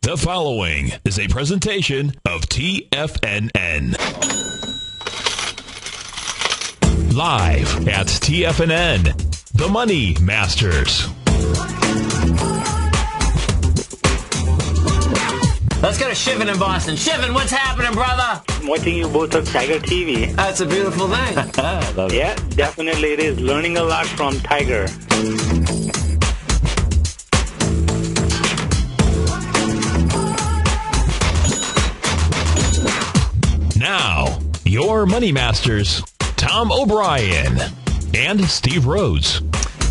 The following is a presentation of TFNN. Live at TFNN, The Money Masters. Let's go to Shivan in Boston. Shivan, what's happening, brother? I'm watching you both on Tiger TV. That's a beautiful thing. Yeah, definitely it is. Learning a lot from Tiger. Now, your Money Masters, Tom O'Brien and Steve Rhodes.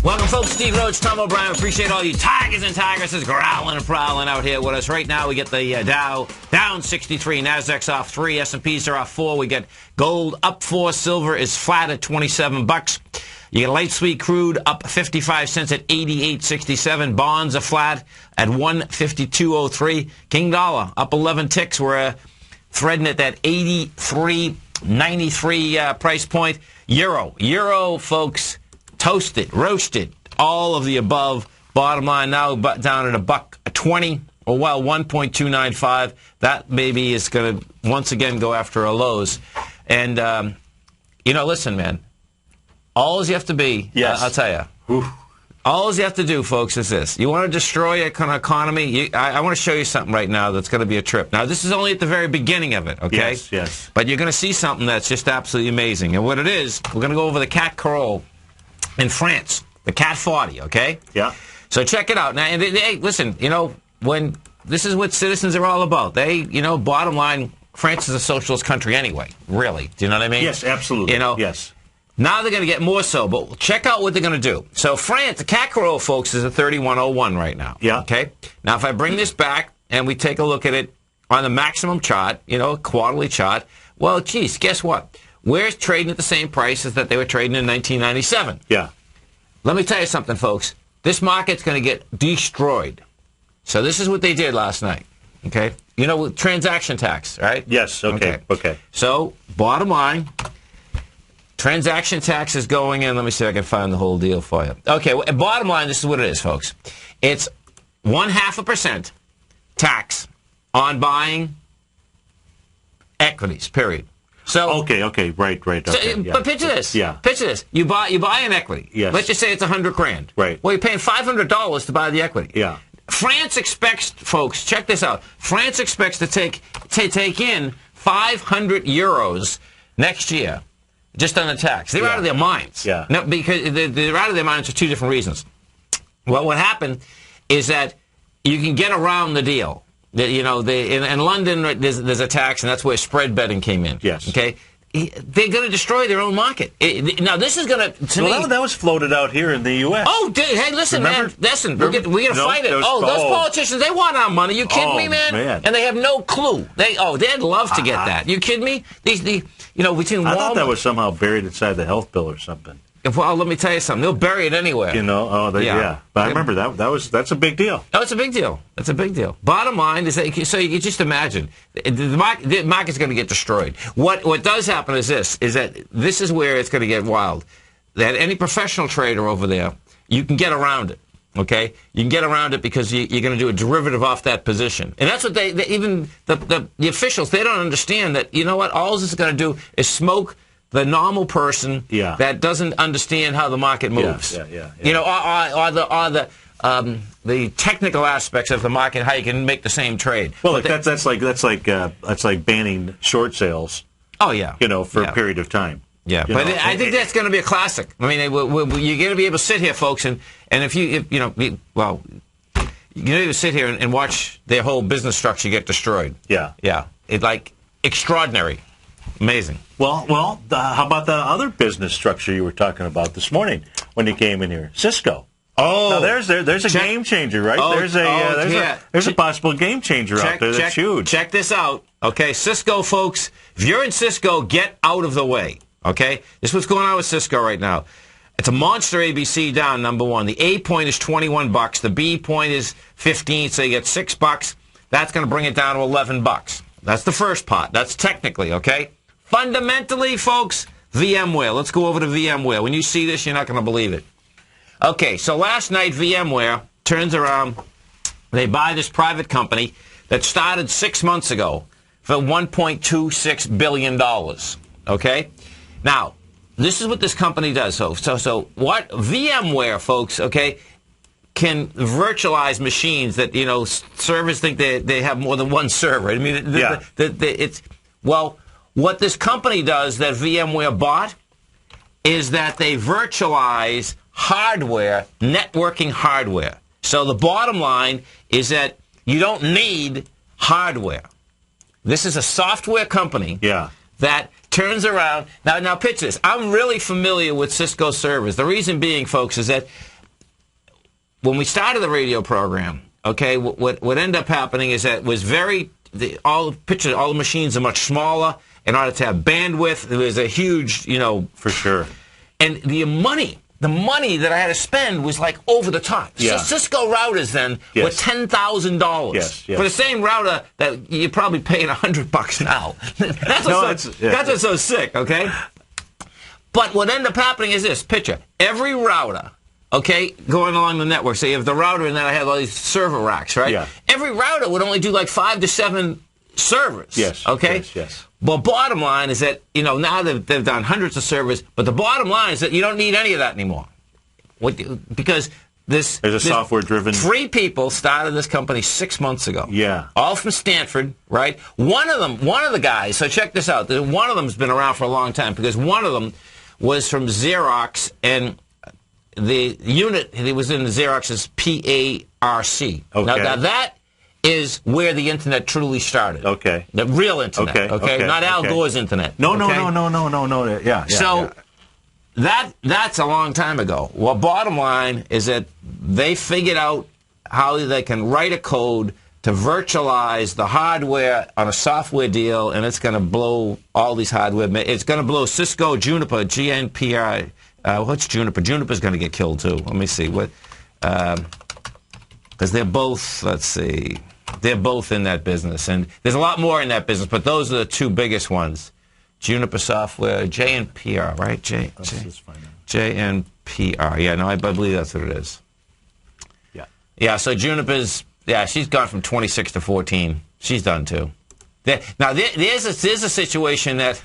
Welcome, folks. Steve Rhodes, Tom O'Brien. Appreciate all you tigers and tigresses growling and prowling out here with us. Right now, we get the Dow down 63, Nasdaq's off 3, S&Ps are off 4. We get gold up 4, silver is flat at $27. You get light sweet crude up 55 cents at 88.67. Bonds are flat at 152.03. King dollar up 11 ticks. We're threading at that 83.93 price point. Euro, folks. Toasted, roasted, all of the above. Bottom line now down at $1.20, or well, 1.295. That maybe is going to once again go after a lows. And listen, man. All you have to be. Yes. I'll tell you. All you have to do, folks, is this. You want to destroy an economy? I want to show you something right now that's going to be a trip. Now, this is only at the very beginning of it, okay? Yes. But you're going to see something that's just absolutely amazing. And what it is, we're going to go over the CAC Carol in France, the CAC 40, okay? Yeah. So check it out. Now, and hey, listen, when this is what citizens are all about. They, bottom line, France is a socialist country anyway, really. Do you know what I mean? Yes, absolutely. Yes. Now they're going to get more so, but check out what they're going to do. So France, the CAC Carol, folks, is at 3101 right now. Yeah. Okay? Now, if I bring this back and we take a look at it on the maximum chart, quarterly chart, well, geez, guess what? We're trading at the same prices that they were trading in 1997. Yeah. Let me tell you something, folks. This market's going to get destroyed. So this is what they did last night. Okay? Transaction tax, right? Yes. Okay. So, bottom line, transaction tax is going in. Let me see if I can find the whole deal for you. Okay, bottom line, this is what it is, folks. It's 0.5% tax on buying equities, period. So Okay, right. Okay, But picture this. Yeah. Picture this. You buy an equity. Yes. Let's just say it's $100,000. Right. Well, you're paying $500 to buy the equity. Yeah. France expects, folks, check this out. France expects to take in 500 euros next year, just on the tax. They're out of their minds. Yeah. No, because they're out of their minds for two different reasons. Well, what happened is that you can get around the deal. In London, there's a tax, and that's where spread betting came in. Yes. Okay? They're going to destroy their own market. Now, this is going to me... that was floated out here in the U.S. Oh, dude, hey, listen, Remember? man. Listen, we're going to fight it. Those Politicians, they want our money. You kidding me, man? Man. And they have no clue. They'd love to get that. You kidding me? Between Walmart... I thought that was somehow buried inside the health bill or something. Well, let me tell you something. They'll bury it anywhere. Yeah. But I remember that's a big deal. Oh, it's a big deal. It's a big deal. Bottom line is that, so you can just imagine, the market's going to get destroyed. What does happen is that this is where it's going to get wild. That any professional trader over there, you can get around it. Okay? You can get around it because you're going to do a derivative off that position. And that's what even the officials, they don't understand that, all this is going to do is smoke the normal person that doesn't understand how the market moves. Yeah. The technical aspects of the market, how you can make the same trade. Well, that's like banning short sales. Oh yeah. For a period of time. Yeah, I think that's going to be a classic. I mean, you're going to be able to sit here, folks, and if you can even sit here and watch their whole business structure get destroyed. Yeah. It's like extraordinary. Amazing. Well, how about the other business structure you were talking about this morning when you came in here? Cisco. Oh, now there's a game changer, right? Oh, there's a possible game changer out there that's huge. Check this out. Okay, Cisco, folks. If you're in Cisco, get out of the way. Okay, this is what's going on with Cisco right now. It's a monster ABC down, number one. The A point is $21. The B point is 15, so you get $6. That's going to bring it down to $11. That's the first part. That's technically, okay? Fundamentally, folks, VMware. Let's go over to VMware. When you see this, you're not going to believe it. Okay, so last night, VMware turns around They buy this private company that started 6 months ago for $1.26 billion. Okay? Now, this is what this company does. So what VMware, folks, okay, can virtualize machines that, servers think they have more than one server. I mean, what this company does that VMware bought is that they virtualize hardware, networking hardware. So the bottom line is that you don't need hardware. This is a software company that turns around. Now picture this. I'm really familiar with Cisco servers. The reason being, folks, is that when we started the radio program, okay, what ended up happening is that it was all the machines are much smaller. In order to have bandwidth, there was a huge, For sure. And the money that I had to spend was like over the top. Yeah. So Cisco routers then were $10,000 yes. for the same router that you're probably paying $100 now. That's what's so sick, okay? But what ended up happening is this. Picture every router, okay, going along the network. So you have the router, and then I have all these server racks, right? Yeah. Every router would only do like 5 to 7 servers. Yes. Okay. Yes. But bottom line is that, now they've done hundreds of servers, but the bottom line is that you don't need any of that anymore. Because there's a software-driven... 3 people started this company 6 months ago. Yeah. All from Stanford, right? One of the guys, so check this out. One of them has been around for a long time because one of them was from Xerox, and the unit he was in the Xerox is PARC. Okay. Now that is where the internet truly started. Okay. The real internet. Okay. Not Al Gore's internet. No. Yeah. So that's a long time ago. Well, bottom line is that they figured out how they can write a code to virtualize the hardware on a software deal, and it's going to blow all these hardware. It's going to blow Cisco, Juniper, GNPI. What's Juniper? Juniper's going to get killed too. Let me see what. Because they're both, they're both in that business. And there's a lot more in that business, but those are the 2 biggest ones. Juniper Software, JNPR, right? JNPR. Yeah, no, I believe that's what it is. Yeah. Yeah, so Juniper's, she's gone from 26 to 14. She's done too. Now, there's a situation that,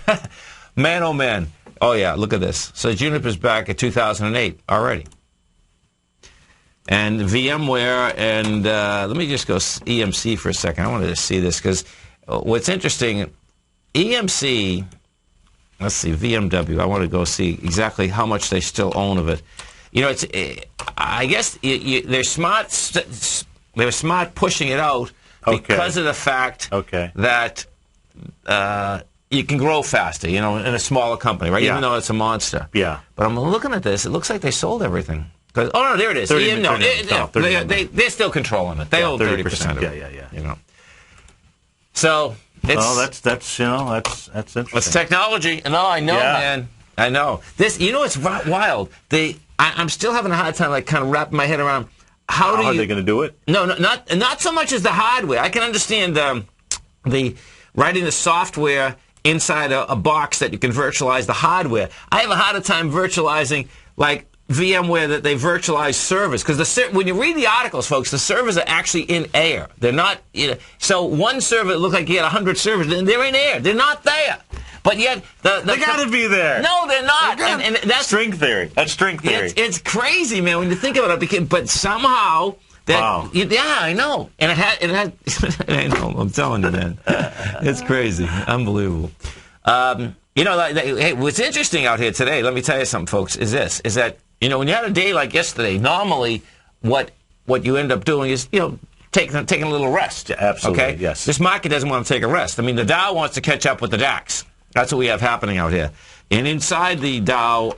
man, oh man. Oh yeah, look at this. So Juniper's back at 2008 already. And VMware, and let me just go EMC for a second. I wanted to see this because what's interesting, EMC, let's see, VMW. I want to go see exactly how much they still own of it. I guess they're smart. They're smart pushing it out because of the fact that you can grow faster, in a smaller company, right? Even though it's a monster. Yeah. But I'm looking at this. It looks like they sold everything. Oh, no, there it is. They're still controlling it. They own 30% of it. Yeah. So, that's interesting. It's technology. No, I know, man. I know. This, it's wild. I'm still having a hard time, kind of wrapping my head around how are they going to do it? No, not so much as the hardware. I can understand the writing the software inside a box that you can virtualize the hardware. I have a harder time virtualizing, VMware, that they virtualize servers, because when you read the articles, folks, the servers are actually in air. They're not. So one server looked like you had 100 servers, and they're in air. They're not there. But yet they got to be there. No, they're not. And that's string theory. That's string theory. It's crazy, man, when you think about it. But somehow wow. I know. And it had. I know. I'm telling you, man. It's crazy. Unbelievable. Hey, what's interesting out here today? Let me tell you something, folks. Is that. When you had a day like yesterday, normally what you end up doing is, taking a little rest. Yeah, absolutely, okay? Yes. This market doesn't want to take a rest. I mean, the Dow wants to catch up with the DAX. That's what we have happening out here. And inside the Dow,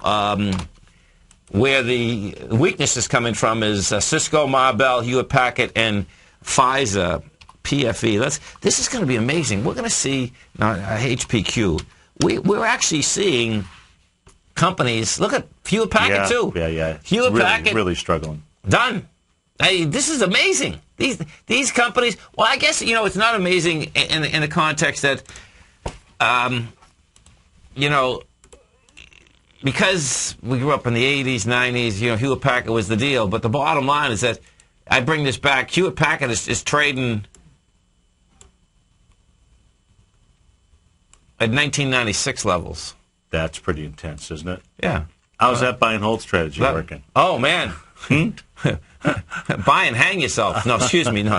where the weakness is coming from is Cisco, Marvell, Hewlett-Packard, and Pfizer, PFE. This is going to be amazing. We're going to see HPQ. We're actually seeing companies. Look at Hewlett-Packard too. Yeah. Hewlett-Packard really struggling. Done. This is amazing. These companies. Well, I guess it's not amazing in the context that, because we grew up in the 80s, 90s. Hewlett-Packard was the deal. But the bottom line is that I bring this back. Hewlett Packard is trading at 1996 levels. That's pretty intense, isn't it? Yeah. How's that buy and hold strategy working? Oh, man. Buy and hang yourself. No, excuse me. No.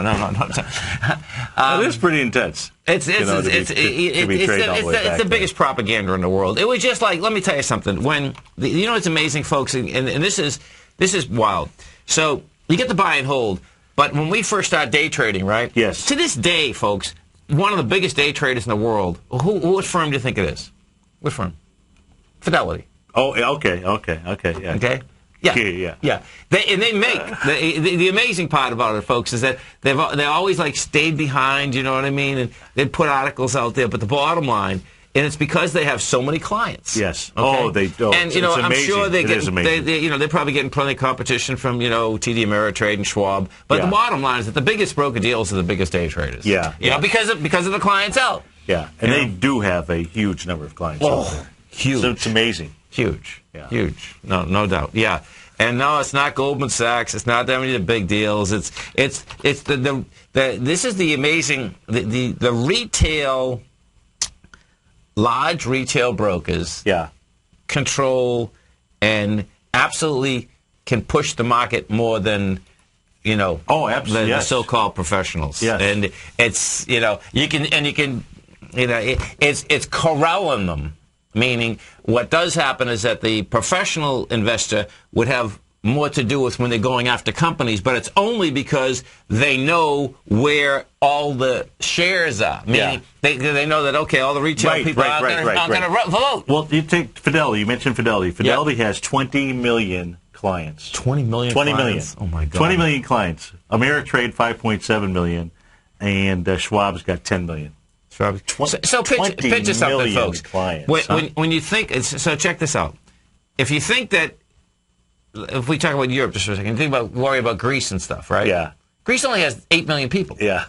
It is pretty intense. It's the biggest propaganda in the world. It was just like, let me tell you something. When it's amazing, folks, and this is wild. So you get the buy and hold, but when we first started day trading, right? Yes. To this day, folks, one of the biggest day traders in the world. What firm do you think it is? What firm? Fidelity. Oh, okay, yeah. Okay. Yeah. They make the amazing part about it, folks, is that they always like stayed behind. You know what I mean? And they'd put articles out there, but the bottom line, and it's because they have so many clients. Yes. Okay? Oh, they do. And I'm sure they're probably getting plenty of competition from TD Ameritrade and Schwab. But the bottom line is that the biggest broker deals are the biggest day traders. Yeah. Because of the clientele. Yeah, and they do have a huge number of clients. Oh, huge. So it's amazing. Huge. Yeah. Huge. No doubt. Yeah. And no, it's not Goldman Sachs. It's not that many of the big deals. It's this is the amazing the retail, large retail brokers. Yeah. Control and absolutely can push the market more than Oh, absolutely. the so-called professionals. Yes. And it's it's corralling them. Meaning, what does happen is that the professional investor would have more to do with when they're going after companies, but it's only because they know where all the shares are. Meaning, they know that, okay, all the retail people are going to vote. Well, you take Fidelity. You mentioned Fidelity. Fidelity has 20 million clients. 20 million 20 clients? million. Oh, my God. 20 million clients. Ameritrade, 5.7 million, and Schwab's got 10 million. So picture something, folks. Clients, when you think, so check this out. If you think that, if we talk about Europe just for a second, worry about Greece and stuff, right? Yeah. Greece only has 8 million people. Yeah.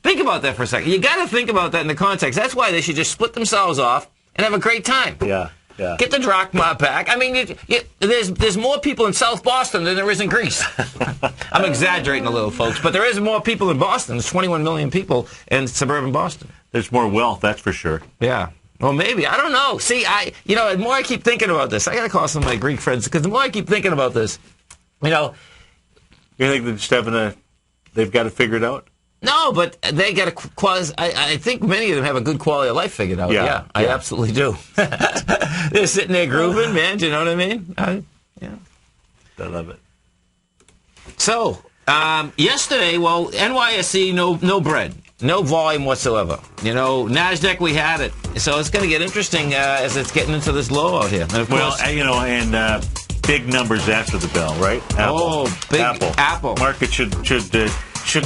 Think about that for a second. You got to think about that in the context. That's why they should just split themselves off and have a great time. Yeah. Yeah. Get the drachma back. I mean, there's more people in South Boston than there is in Greece. I'm exaggerating a little, folks, but there is more people in Boston. There's 21 million people in suburban Boston. There's more wealth, that's for sure. Yeah. Well, maybe. I don't know. See, the more I keep thinking about this, I got to call some of my Greek friends, because the more I keep thinking about this, You think they're just they've got it figured out? No, but they got a I think many of them have a good quality of life figured out. Yeah, I absolutely do. They're sitting there grooving, man. Do you know what I mean? Yeah. I love it. So, yesterday, NYSE, no bread. No volume whatsoever. NASDAQ, we had it. So it's going to get interesting as it's getting into this low out here. And of course, big numbers after the bell, right? Apple. Big Apple. Market should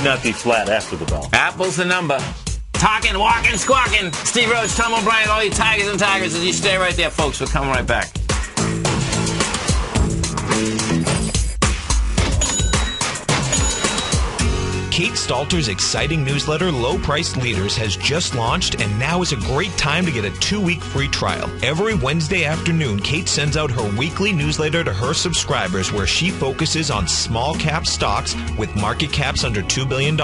not be flat after the bell. Apple's the number. Talking, walking, squawking. Steve Rhodes, Tom O'Brien, all you tigers and tigers. As you stay right there, folks. We're coming right back. Kate Stalter's exciting newsletter, Low Priced Leaders, has just launched, and now is a great time to get a 2-week free trial. Every Wednesday afternoon, Kate sends out her weekly newsletter to her subscribers, where she focuses on small cap stocks with market caps under $2 billion,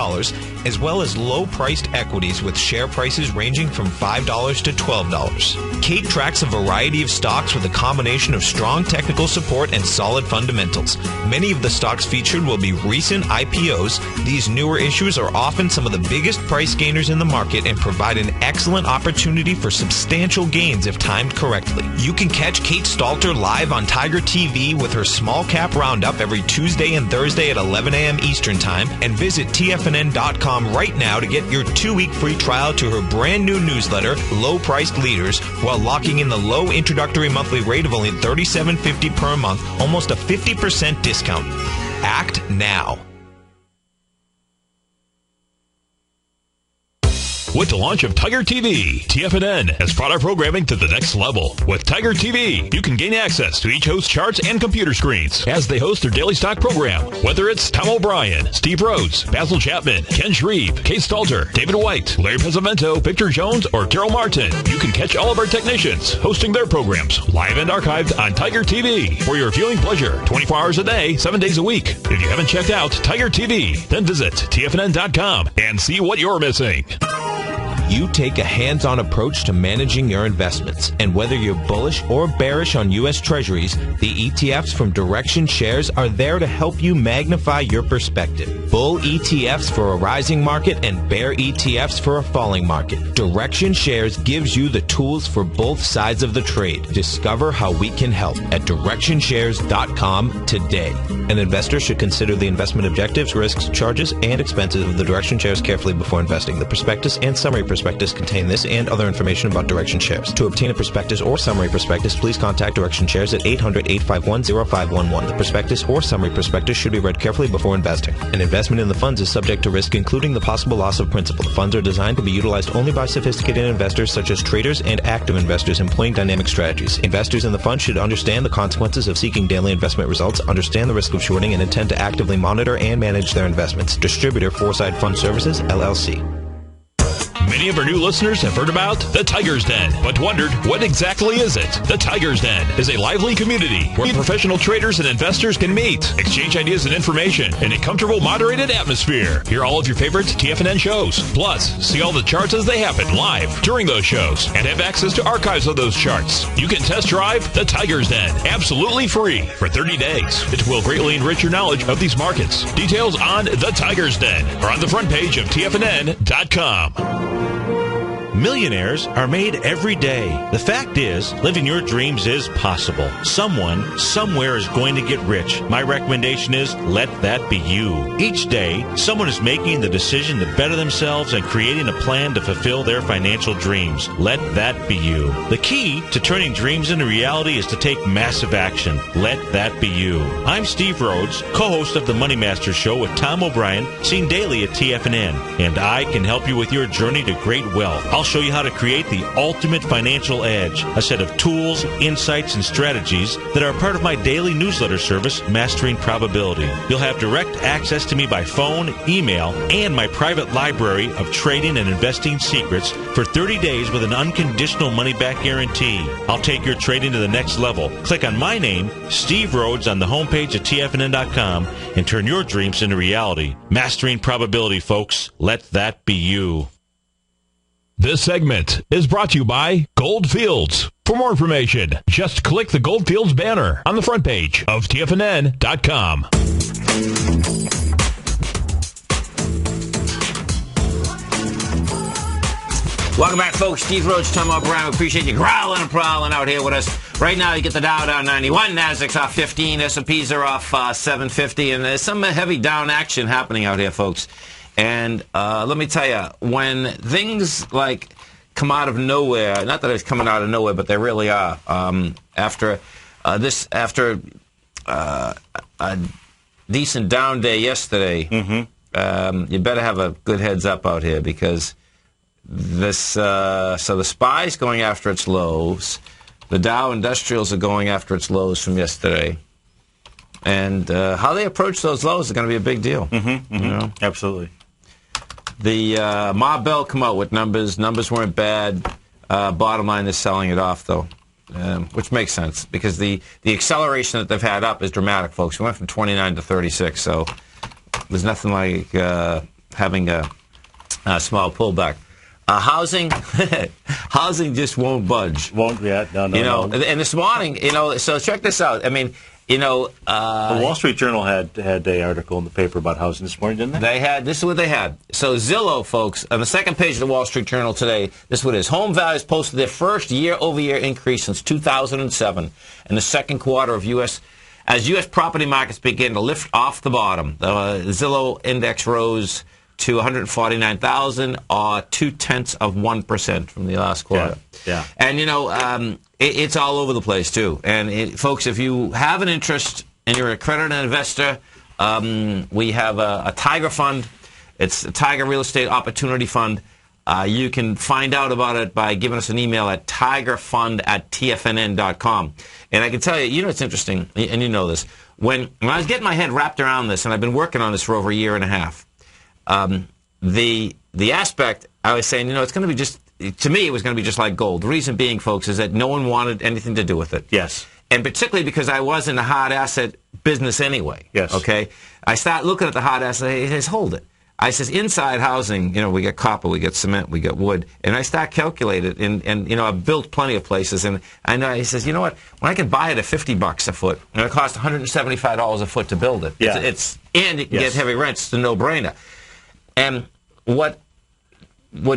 as well as low-priced equities with share prices ranging from $5 to $12. Kate tracks a variety of stocks with a combination of strong technical support and solid fundamentals. Many of the stocks featured will be recent IPOs. These newer issues are often some of the biggest price gainers in the market and provide an excellent opportunity for substantial gains if timed correctly. You can catch Kate Stalter live on Tiger TV with her Small Cap Roundup every Tuesday and Thursday at 11 a.m. Eastern Time, and visit TFNN.com right now to get your 2-week free trial to her brand new newsletter, Low Priced Leaders, while locking in the low introductory monthly rate of only $37.50 per month, almost a 50% discount. Act now. with the launch of Tiger TV. TFNN has brought our programming to the next level. With Tiger TV, you can gain access to each host's charts and computer screens as they host their daily stock program. Whether it's Tom O'Brien, Steve Rhodes, Basil Chapman, Ken Shreve, Kate Stalter, David White, Larry Pesavento, Victor Jones, or Carol Martin, you can catch all of our technicians hosting their programs live and archived on Tiger TV for your viewing pleasure 24 hours a day, 7 days a week. If you haven't checked out Tiger TV, then visit TFNN.com and see what you're missing. You take a hands-on approach to managing your investments, and whether you're bullish or bearish on U.S. Treasuries, the ETFs from Direction Shares are there to help you magnify your perspective. Bull ETFs for a rising market and bear ETFs for a falling market. Direction Shares gives you the tools for both sides of the trade. Discover how we can help at DirectionShares.com today. An investor should consider the investment objectives, risks, charges, and expenses of the Direction Shares carefully before investing. The prospectus and summary prospectus contain this and other information about Direction Shares. To obtain a prospectus or summary prospectus, please contact Direction Shares at 800-851-0511. The prospectus or summary prospectus should be read carefully before investing. An investment in the funds is subject to risk, including the possible loss of principal. The funds are designed to be utilized only by sophisticated investors such as traders and active investors employing dynamic strategies. Investors in the fund should understand the consequences of seeking daily investment results, understand the risk of shorting, and intend to actively monitor and manage their investments. Distributor Foresight Fund Services, LLC. Many of our new listeners have heard about the Tiger's Den, but wondered, what exactly is it? The Tiger's Den is a lively community where professional traders and investors can meet, exchange ideas and information in a comfortable, moderated atmosphere. Hear all of your favorite TFNN shows. Plus, see all the charts as they happen live during those shows and have access to archives of those charts. You can test drive the Tiger's Den absolutely free for 30 days. It will greatly enrich your knowledge of these markets. Details on the Tiger's Den are on the front page of TFNN.com. Millionaires are made every day. The fact is, living your dreams is possible. Someone, somewhere is going to get rich. My recommendation is, let that be you. Each day, someone is making the decision to better themselves and creating a plan to fulfill their financial dreams. Let that be you. The key to turning dreams into reality is to take massive action. Let that be you. I'm Steve Rhodes, co-host of the Money Master Show with Tom O'Brien, seen daily at TFNN, and I can help you with your journey to great wealth. I'll show you how to create the ultimate financial edge, a set of tools, insights, and strategies that are part of my daily newsletter service, Mastering Probability. You'll have direct access to me by phone, email, and my private library of trading and investing secrets for 30 days with an unconditional money-back guarantee. I'll take your trading to the next level. Click on my name, Steve Rhodes, on the homepage at TFNN.com and turn your dreams into reality. Mastering Probability, folks. Let that be you. This segment is brought to you by Goldfields. For more information, just click the Goldfields banner on the front page of TFNN.com. Welcome back, folks. Steve Rhodes, Tom O'Brien. We appreciate you growling and prowling out here with us. Right now, you get the Dow down 91, Nasdaq's off 15, S&Ps are off 750, and there's some heavy down action happening out here, folks. And let me tell you, when things like come out of nowhere, not that it's coming out of nowhere, but they really are. After a decent down day yesterday, you better have a good heads up out here, because this. So the SPY's going after its lows. The Dow Industrials are going after its lows from yesterday. And how they approach those lows is going to be a big deal. You know? Absolutely. The Ma Bell come out with numbers. Numbers weren't bad. Bottom line is selling it off, though, which makes sense, because the acceleration that they've had up is dramatic, folks. We went from 29 to 36, so there's nothing like having a small pullback. Housing, housing just won't budge. Won't yet. No. And this morning, so check this out. I mean, the Wall Street Journal had an article in the paper about housing this morning, didn't they? They had. This is what they had. So Zillow, folks, on the second page of the Wall Street Journal today, this is what it is. Home values posted their first year-over-year increase since 2007 in the second quarter of U.S. As U.S. property markets begin to lift off the bottom. The Zillow index rose to 149,000, or 0.2% from the last quarter. Yeah. And, it's all over the place, too. And, folks, if you have an interest and you're an accredited investor, we have a Tiger Fund. It's a Tiger Real Estate Opportunity Fund. You can find out about it by giving us an email at tigerfund@tfnn.com. And I can tell you, it's interesting, and you know this, when I was getting my head wrapped around this, and I've been working on this for over a year and a half, the aspect, I was saying, it's going to be just, to me, it was going to be just like gold. The reason being, folks, is that no one wanted anything to do with it. Yes. And particularly because I was in the hard asset business anyway. Yes. Okay? I start looking at the hard asset, I says, hold it. I says, inside housing, we get copper, we get cement, we get wood. And I start calculating, and I've built plenty of places. And I know, he says, you know what? When I can buy it at $50 a foot, and it costs $175 a foot to build it. Yeah. And you can get heavy rents. It's a no-brainer. And what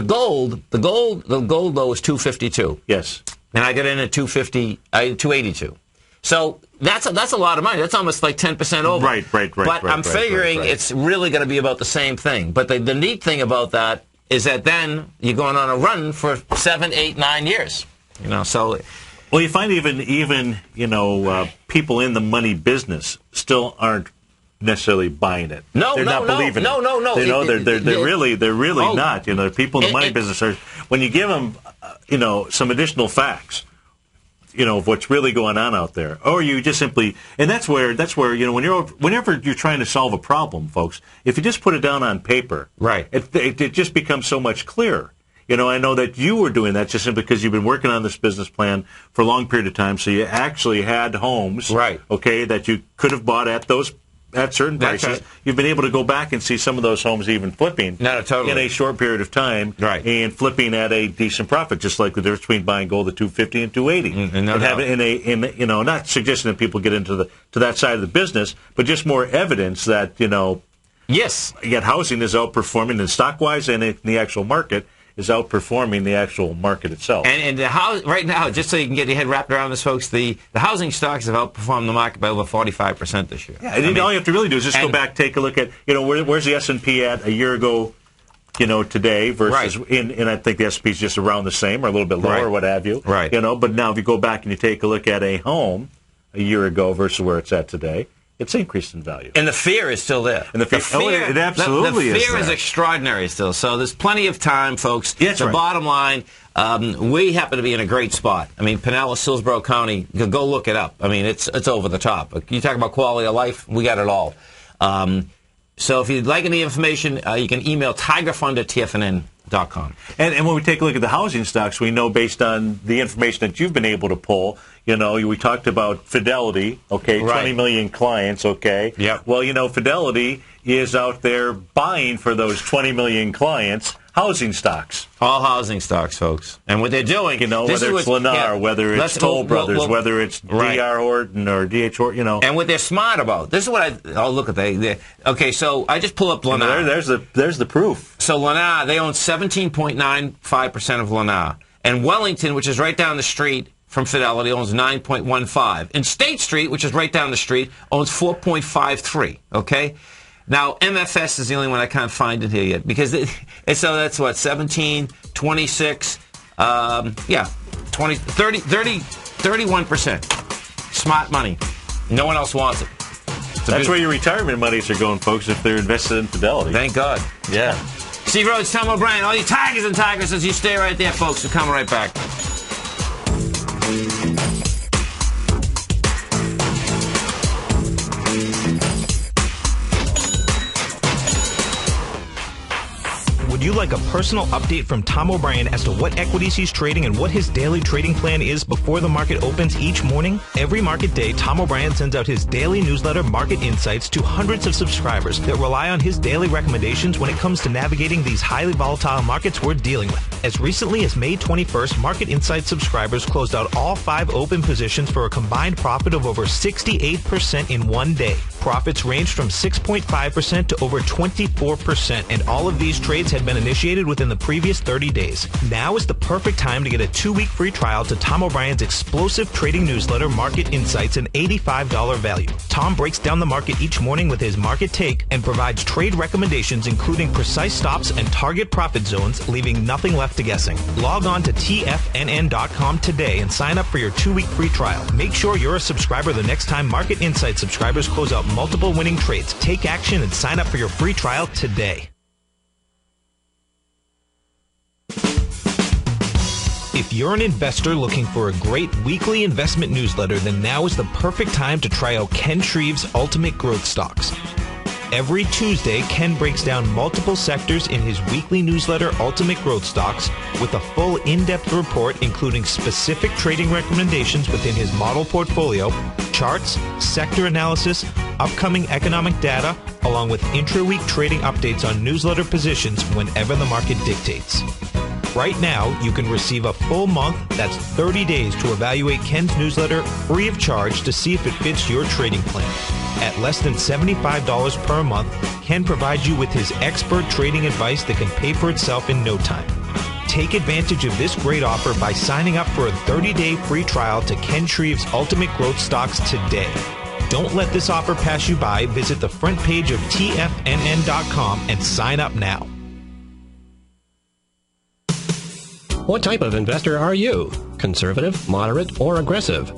gold, the gold though is $252. Yes. And I got in at $282. So that's a lot of money. That's almost like 10% over. Right. But I'm figuring it's really going to be about the same thing. But the neat thing about that is that then you're going on a run for 7, 8, 9 years. So. Well, you find even people in the money business still aren't necessarily buying it. They're not believing it. No. They're really not. People in the money business are, when you give them, some additional facts, of what's really going on out there, or you just simply, and that's where whenever you're trying to solve a problem, folks, if you just put it down on paper, right, it just becomes so much clearer. I know that you were doing that just simply because you've been working on this business plan for a long period of time, so you actually had homes, right, okay, that you could have bought at certain prices. Right. You've been able to go back and see some of those homes even flipping in a short period of time, right, and flipping at a decent profit, just like the difference between buying gold at $250 and $280. And having not suggesting that people get into that side of the business, but just more evidence that yes, yet housing is outperforming, and stock-wise and in the actual market is outperforming the actual market itself. And the house right now, just so you can get your head wrapped around this, folks, the housing stocks have outperformed the market by over 45% this year. Yeah, all you have to really do is just go back, take a look at, where's the S&P at a year ago, today versus, right, and I think the S&P is just around the same or a little bit lower, or what have you. Right. But now if you go back and you take a look at a home a year ago versus where it's at today, it's increased in value. And the fear is still there. And the fear it absolutely is. The fear is extraordinary still. So there's plenty of time, folks. That's right. Bottom line, we happen to be in a great spot. Pinellas, Hillsborough County, go look it up. It's over the top. You talk about quality of life, we got it all. So if you'd like any information, you can email tigerfund@tfnn.com. And when we take a look at the housing stocks, we know based on the information that you've been able to pull, we talked about Fidelity, okay, right, 20 million clients, okay. Yep. Well, Fidelity is out there buying for those 20 million clients housing stocks. All housing stocks, folks. And what they're doing, whether it's Lennar, whether it's Toll Brothers, whether it's D.R. Horton or D.H. Horton, And what they're smart about, this is what look at okay, so I just pull up Lennar. There's the proof. So Lennar, they own 17.95% of Lennar. And Wellington, which is right down the street from Fidelity, owns 9.15%. And State Street, which is right down the street, owns 4.53%, okay? Now, MFS is the only one I can't find in here yet, because so that's what, 17, 26, 20, 30, 31%. Smart money. No one else wants it. That's where your retirement monies are going, folks, if they're invested in Fidelity. Thank God. Yeah. Steve Rhodes, Tom O'Brien, all you Tigers and Tigresses, you stay right there, folks. We're coming right back. Would you like a personal update from Tom O'Brien as to what equities he's trading and what his daily trading plan is before the market opens each morning? Every market day, Tom O'Brien sends out his daily newsletter, Market Insights, to hundreds of subscribers that rely on his daily recommendations when it comes to navigating these highly volatile markets we're dealing with. As recently as May 21st, Market Insights subscribers closed out all 5 open positions for a combined profit of over 68% in one day. Profits ranged from 6.5% to over 24%, and all of these trades had been initiated within the previous 30 days. Now is the perfect time to get a 2-week free trial to Tom O'Brien's explosive trading newsletter, Market Insights, an $85 value. Tom breaks down the market each morning with his market take and provides trade recommendations including precise stops and target profit zones, leaving nothing left to guessing. Log on to tfnn.com today and sign up for your 2-week free trial. Make sure you're a subscriber the next time Market Insights subscribers close out multiple winning trades. Take action and sign up for your free trial today. If you're an investor looking for a great weekly investment newsletter, then now is the perfect time to try out Ken Shreve's Ultimate Growth Stocks. Every Tuesday, Ken breaks down multiple sectors in his weekly newsletter, Ultimate Growth Stocks, with a full in-depth report including specific trading recommendations within his model portfolio, charts, sector analysis, upcoming economic data, along with intra-week trading updates on newsletter positions whenever the market dictates. Right now, you can receive a full month, that's 30 days, to evaluate Ken's newsletter free of charge to see if it fits your trading plan. At less than $75 per month, Ken provides you with his expert trading advice that can pay for itself in no time. Take advantage of this great offer by signing up for a 30-day free trial to Ken Shreve's Ultimate Growth Stocks today. Don't let this offer pass you by. Visit the front page of TFNN.com and sign up now. What type of investor are you? Conservative, moderate, or aggressive?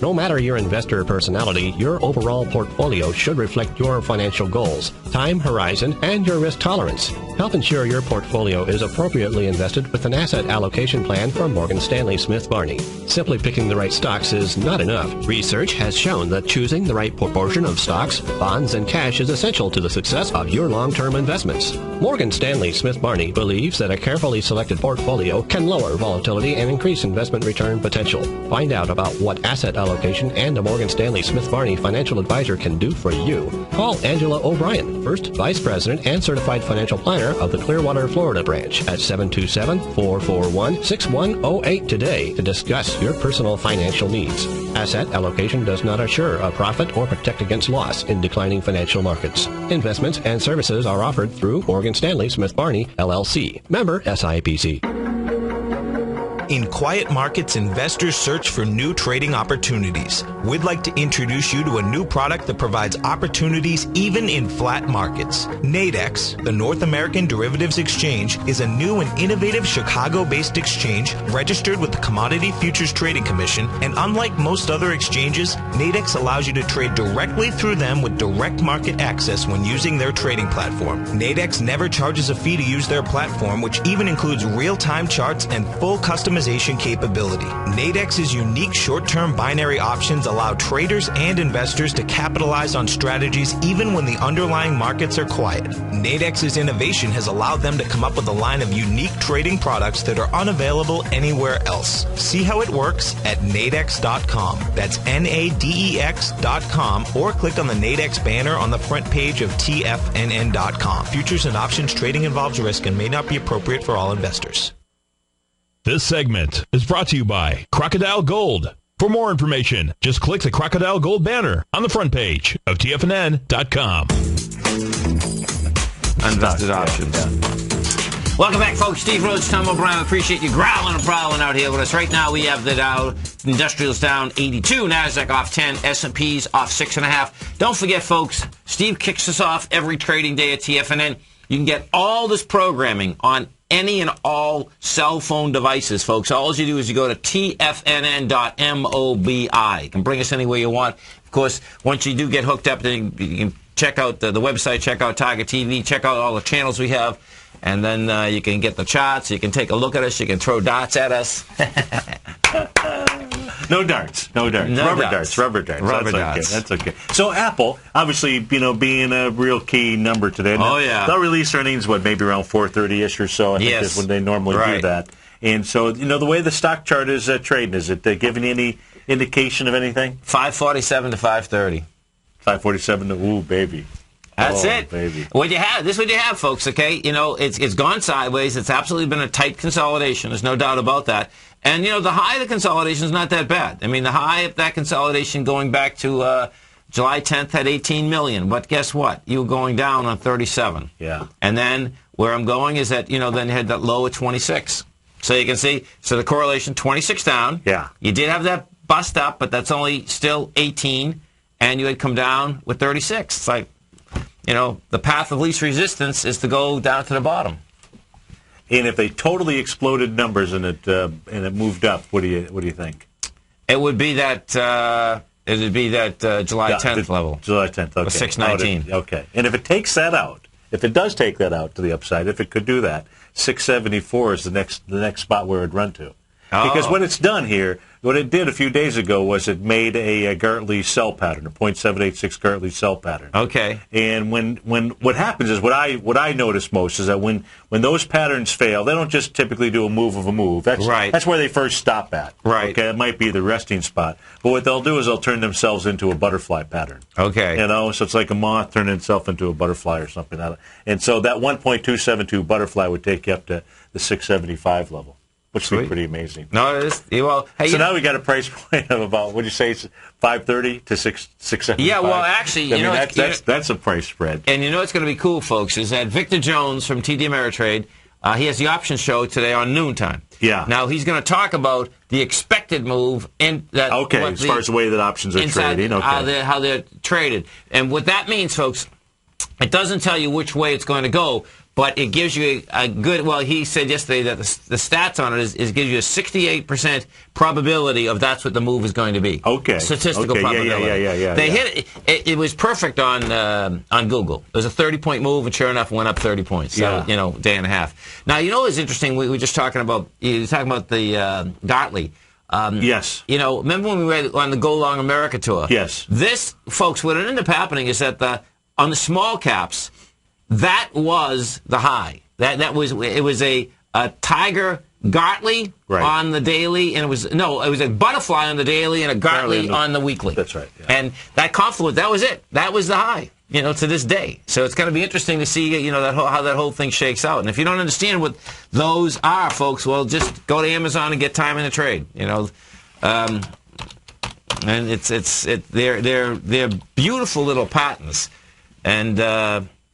No matter your investor personality, your overall portfolio should reflect your financial goals, time horizon, and your risk tolerance. Help ensure your portfolio is appropriately invested with an asset allocation plan from Morgan Stanley Smith Barney. Simply picking the right stocks is not enough. Research has shown that choosing the right proportion of stocks, bonds, and cash is essential to the success of your long-term investments. Morgan Stanley Smith Barney believes that a carefully selected portfolio can lower volatility and increase investment return potential. Find out about what asset allocation and a Morgan Stanley Smith Barney financial advisor can do for you. Call Angela O'Brien, First Vice President and Certified Financial Planner of the Clearwater, Florida branch at 727-441-6108 today to discuss your personal financial needs. Asset allocation does not assure a profit or protect against loss in declining financial markets. Investments and services are offered through Morgan Stanley Smith Barney, LLC. Member SIPC. In quiet markets, investors search for new trading opportunities. We'd like to introduce you to a new product that provides opportunities even in flat markets. Nadex, the North American Derivatives Exchange, is a new and innovative Chicago-based exchange registered with the Commodity Futures Trading Commission, and unlike most other exchanges, Nadex allows you to trade directly through them with direct market access when using their trading platform. Nadex never charges a fee to use their platform, which even includes real-time charts and full customization capability. Nadex's unique short-term binary options allow traders and investors to capitalize on strategies even when the underlying markets are quiet. Nadex's innovation has allowed them to come up with a line of unique trading products that are unavailable anywhere else. See how it works at nadex.com. That's NADEX.com, or click on the Nadex banner on the front page of TFNN.com. Futures and options trading involves risk and may not be appropriate for all investors. This segment is brought to you by Crocodile Gold. For more information, just click the Crocodile Gold banner on the front page of TFNN.com. Unvested options. Yeah. Welcome back, folks. Steve Rhodes, Tom O'Brien. Appreciate you growling and prowling out here with us. Right now, we have the Dow Industrials down 82, NASDAQ off 10, S&P's off 6.5. Don't forget, folks, Steve kicks us off every trading day at TFNN. You can get all this programming on any and all cell phone devices, folks. All you do is you go to tfnn.mobi. You can bring us anywhere you want. Of course, once you do get hooked up, then you can check out the website, check out Tiger TV, check out all the channels we have, and then you can get the charts. You can take a look at us. You can throw darts at us. No darts. Rubber darts. That's okay. So Apple, obviously, being a real key number today. Oh, yeah. They'll release earnings, maybe around 4:30ish or so. I think is when they normally do that. And so, the way the stock chart is trading, is it giving you any indication of anything? 547 to 530. 547 to, ooh, baby. That's it. Baby. This is what you have, folks, okay? It's gone sideways. It's absolutely been a tight consolidation. There's no doubt about that. And, the high of the consolidation is not that bad. I mean, the high of that consolidation going back to July 10th had 18 million. But guess what? You were going down on 37. Yeah. And then where I'm going is that, then you had that low at 26. So you can see, the correlation, 26 down. Yeah. You did have that bust up, but that's only still 18. And you had come down with 36. It's like, the path of least resistance is to go down to the bottom. And if they totally exploded numbers and it moved up, what do you think? It would be that July 10th level. July 10th. Okay. 619. Okay. And if it takes that out, if it does take that out to the upside, if it could do that, 674 is the next spot where it'd run to. Because when it's done here, what it did a few days ago was it made a Gartley cell pattern, a .786 Gartley cell pattern. Okay. And when what happens is what I notice most is that when those patterns fail, they don't just typically do a move of a move. That's where they first stop at. Right. Okay, it might be the resting spot. But what they'll do is they'll turn themselves into a butterfly pattern. Okay. So it's like a moth turning itself into a butterfly or something. And so that 1.272 butterfly would take you up to the 675 level. Which would be pretty amazing. No, it is. Well, hey, so now we got a price point of about, what did you say, 530 to 675? Yeah, well, actually, that's a price spread. And you know what's going to be cool, folks, is that Victor Jones from TD Ameritrade, he has the option show today on noontime. Yeah. Now, he's going to talk about the expected move. As far as the way that options are trading. Okay. How they're traded. And what that means, folks, it doesn't tell you which way it's going to go, but it gives you a good, well, he said yesterday that the stats on it is gives you a 68% probability of that's what the move is going to be. Okay. Statistical probability. Yeah. They hit it. It was perfect on Google. It was a 30-point move, and sure enough, it went up 30 points. So, day and a half. Now, you know what's interesting? We were just talking about, the Gartley. Yes. Remember when we were on the Go Long America tour? Yes. This, folks, what ended up happening is that on the small caps, that was the high. It was a Tiger Gartley on the daily, and it was a butterfly on the daly and a Gartley on the weekly. That's right. Yeah. And that confluence, that was it. That was the high. To this day. So it's going to be interesting to see, how that whole thing shakes out. And if you don't understand what those are, folks, well, just go to Amazon and get Time in the Trade. And they're beautiful little patents. And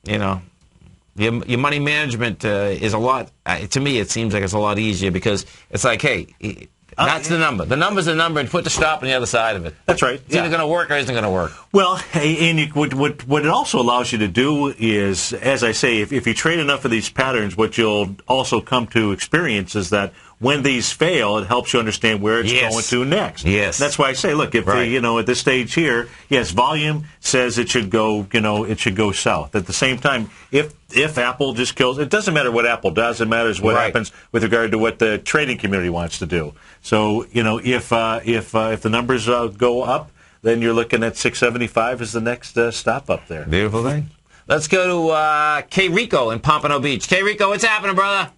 your money management is a lot. To me, it seems like it's a lot easier because it's like, hey, that's the number. The number's the number, and put the stop on the other side of it. That's right. It's either going to work or isn't going to work. Well, and what it also allows you to do is, as I say, if you trade enough of these patterns, what you'll also come to experience is that when these fail, it helps you understand where it's going to next. Yes. That's why I say, look, if at this stage here, yes, volume says it should go, it should go south. At the same time, if Apple just kills, it doesn't matter what Apple does. It matters what happens with regard to what the trading community wants to do. So, if the numbers go up, then you're looking at 675 as the next stop up there. Beautiful thing. Let's go to K. Rico in Pompano Beach. K. Rico, what's happening, brother?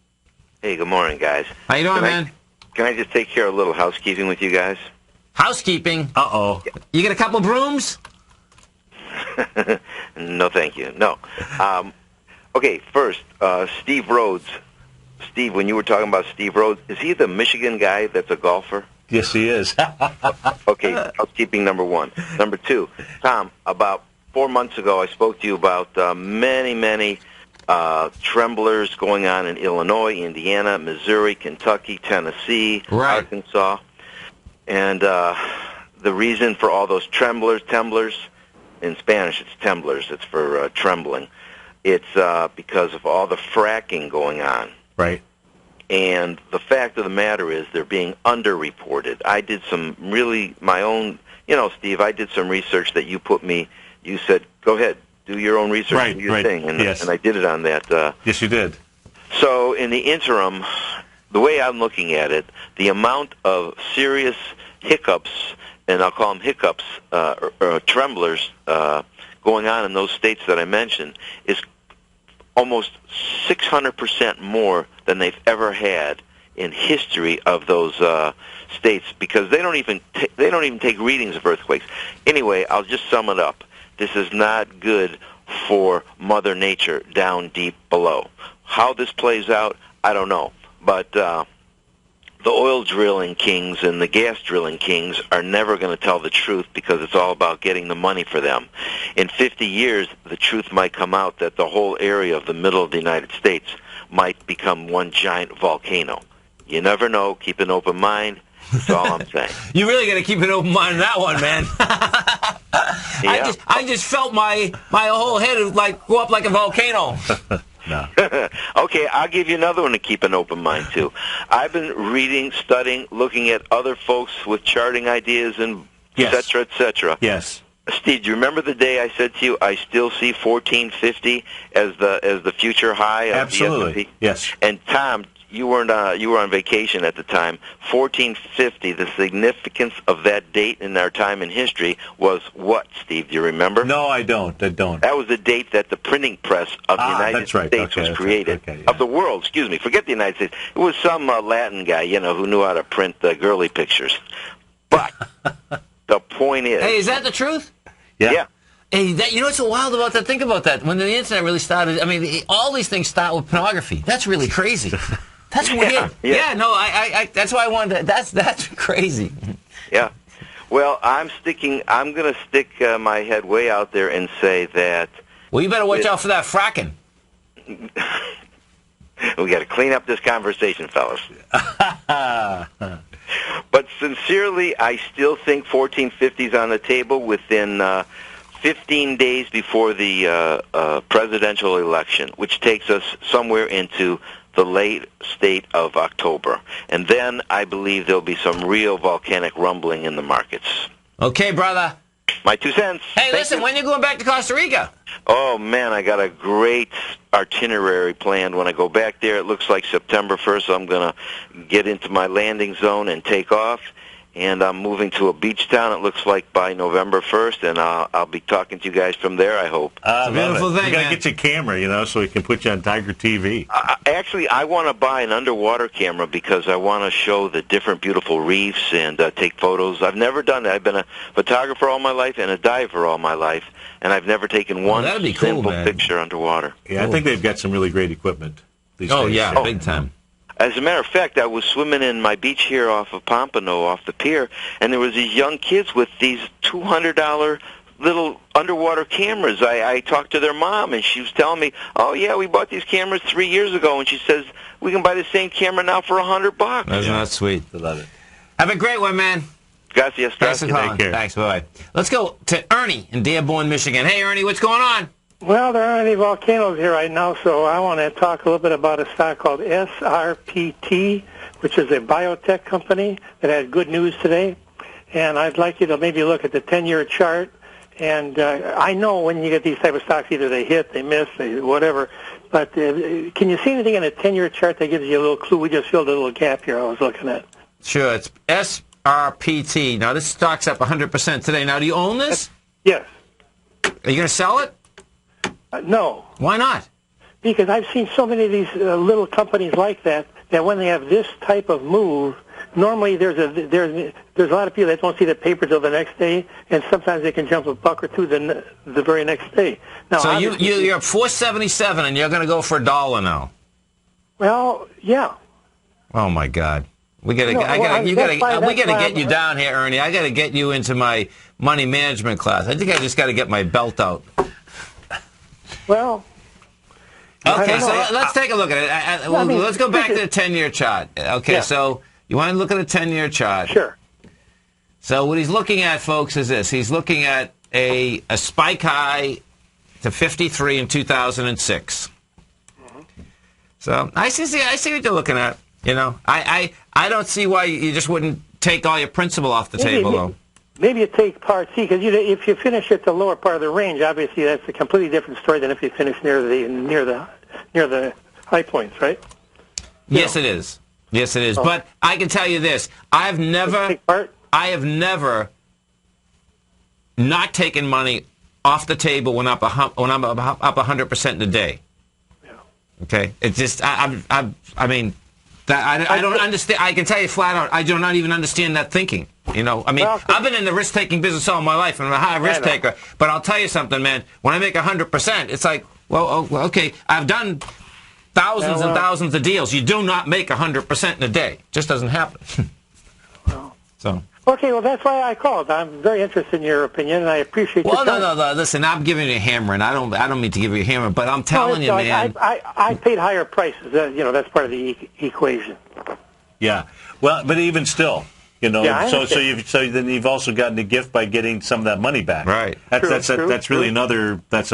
Hey, good morning, guys. How you doing, man? Can I just take care of a little housekeeping with you guys? Housekeeping? Uh-oh. You get a couple brooms? No, thank you. No. Okay, first, Steve Rhodes. Steve, when you were talking about Steve Rhodes, is he the Michigan guy that's a golfer? Yes, he is. Okay, housekeeping number one. Number two, Tom, about 4 months ago, I spoke to you about many tremblers going on in Illinois, Indiana, Missouri, Kentucky, Tennessee, Arkansas. And the reason for all those temblers, in Spanish it's temblers, it's for trembling. It's because of all the fracking going on. Right. And the fact of the matter is they're being underreported. I did some my own, Steve, I did some research that you said, go ahead, do your own research, do your thing. And, and I did it on that. Yes, you did. So in the interim, the way I'm looking at it, the amount of serious hiccups, and I'll call them hiccups, or tremblers, going on in those states that I mentioned is almost 600% more than they've ever had in history of those states, because they don't even take readings of earthquakes. Anyway, I'll just sum it up. This is not good for Mother Nature down deep below. How this plays out, I don't know. But the oil drilling kings and the gas drilling kings are never going to tell the truth because it's all about getting the money for them. In 50 years, the truth might come out that the whole area of the middle of the United States might become one giant volcano. You never know. Keep an open mind. That's all I'm saying. You really got to keep an open mind on that one, man. Yeah. I just felt my whole head go up like a volcano. No. Okay, I'll give you another one to keep an open mind to. I've been reading, studying, looking at other folks with charting ideas and et cetera, et cetera. Yes. Steve, do you remember the day I said to you I still see 1450 as the future high of Absolutely. the S&P? Yes. And Tom, you were on vacation at the time. 1450. The significance of that date in our time in history was what, Steve? Do you remember? No, I don't. That was the date that the printing press of the United States was created. Of the world, excuse me. Forget the United States. It was some Latin guy, who knew how to print girly pictures. But the point is... Hey, is that the truth? Yeah. Hey, what's so wild about that? Think about that. When the internet really started, all these things start with pornography. That's really crazy. That's weird. Yeah, no, I that's why I wanted to, that's crazy. Yeah. Well, I'm going to stick my head way out there and say that... Well, you better watch out for that fracking. We got to clean up this conversation, fellas. But sincerely, I still think 1450 is on the table within 15 days before the presidential election, which takes us somewhere into the late state of October. And then I believe there'll be some real volcanic rumbling in the markets. Okay, brother. My 2 cents. Hey, listen, when are you going back to Costa Rica? Oh, man, I got a great itinerary planned. When I go back there, it looks like September 1st, so I'm going to get into my landing zone and take off. And I'm moving to a beach town, it looks like, by November 1st, and I'll be talking to you guys from there, I hope. It's a beautiful thing, you got to get your camera, so we can put you on Tiger TV. Actually, I want to buy an underwater camera because I want to show the different beautiful reefs and take photos. I've never done that. I've been a photographer all my life and a diver all my life, and I've never taken one simple picture underwater. Yeah, cool. I think they've got some really great equipment these days. Yeah, big time. As a matter of fact, I was swimming in my beach here off of Pompano, off the pier, and there was these young kids with these $200 little underwater cameras. I talked to their mom, and she was telling me, "Oh yeah, we bought these cameras 3 years ago," and she says we can buy the same camera now for $100. That's not sweet. I love it. Have a great one, man. Gracias. Thanks for calling. Thanks. Bye. Let's go to Ernie in Dearborn, Michigan. Hey, Ernie, what's going on? Well, there aren't any volcanoes here right now, so I want to talk a little bit about a stock called SRPT, which is a biotech company that had good news today. And I'd like you to maybe look at the 10-year chart. And I know when you get these type of stocks, either they hit, they miss, whatever. But can you see anything in a 10-year chart that gives you a little clue? We just filled a little gap here I was looking at. Sure, it's SRPT. Now, this stock's up 100% today. Now, do you own this? Yes. Are you going to sell it? No. Why not? Because I've seen so many of these little companies like that when they have this type of move, normally there's a lot of people that don't see the paper till the next day, and sometimes they can jump a buck or two the very next day. Now, so you're up 477, and you're going to go for $1 now. Well, yeah. Oh my God. We gotta get you down here, Ernie. I gotta get you into my money management class. I think I just gotta get my belt out. Well, okay, so let's take a look at it. Let's go back to the 10-year chart. Okay, so you want to look at a 10-year chart? Sure. So what he's looking at, folks, is this. He's looking at a spike high to 53 in 2006. Mm-hmm. So I see what you're looking at. I don't see why you just wouldn't take all your principal off the table, though. Maybe you take part C, because if you finish at the lower part of the range, obviously that's a completely different story than if you finish near the high points, right? Yes, it is. Yes, it is. Oh. But I can tell you this: I have never not taken money off the table when I'm up 100% in a day. Yeah. Okay, it's just I mean. I don't understand. I can tell you flat out, I do not even understand that thinking. I've been in the risk-taking business all my life, and I'm a high risk taker. But I'll tell you something, man. When I make 100%, it's like, well, okay, I've done thousands and thousands of deals. You do not make 100% in a day. It just doesn't happen. Okay, well, that's why I called. I'm very interested in your opinion, and I appreciate your time. No. Listen, I'm giving you a hammer, and I don't mean to give you a hammer, but I'm telling you, man. I paid higher prices. That's part of the equation. Yeah. Well, but even still, so then you've also gotten a gift by getting some of that money back. Right. That's really another. That's